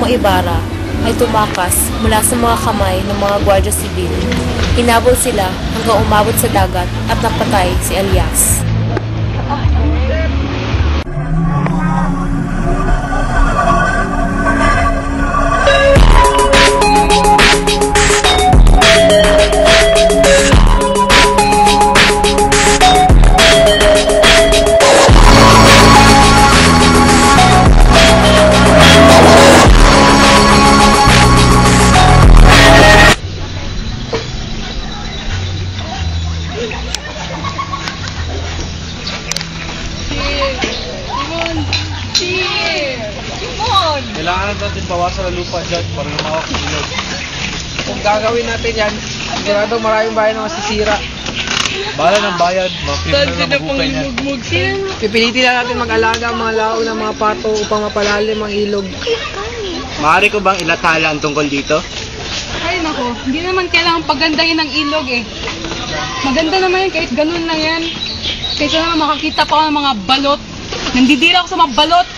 Guillermo Ibarra ay tumakas mula sa mga kamay ng mga Guardia Civil. Hinabol sila hanggang umabot sa dagat at napatay si Elias. Kailangan natin bawasan ang lupa dyan para lumawak ang ilog. Kung gagawin natin yan, sigurado maraming bayan na masisira. Bala ng bayan, mga criminal na mabuhay niyan. Pipilitin na natin mag-alaga ang mga lao ng mga pato upang mapalalim ang ilog. Maaari ko bang ilathala ang tungkol dito? Ay nako, hindi naman kailangan pagandahin ng ilog eh. Maganda naman yan kahit ganun lang yan. Kaysa naman makakita pa ako ng mga balot. Nandidira ako sa mga balot.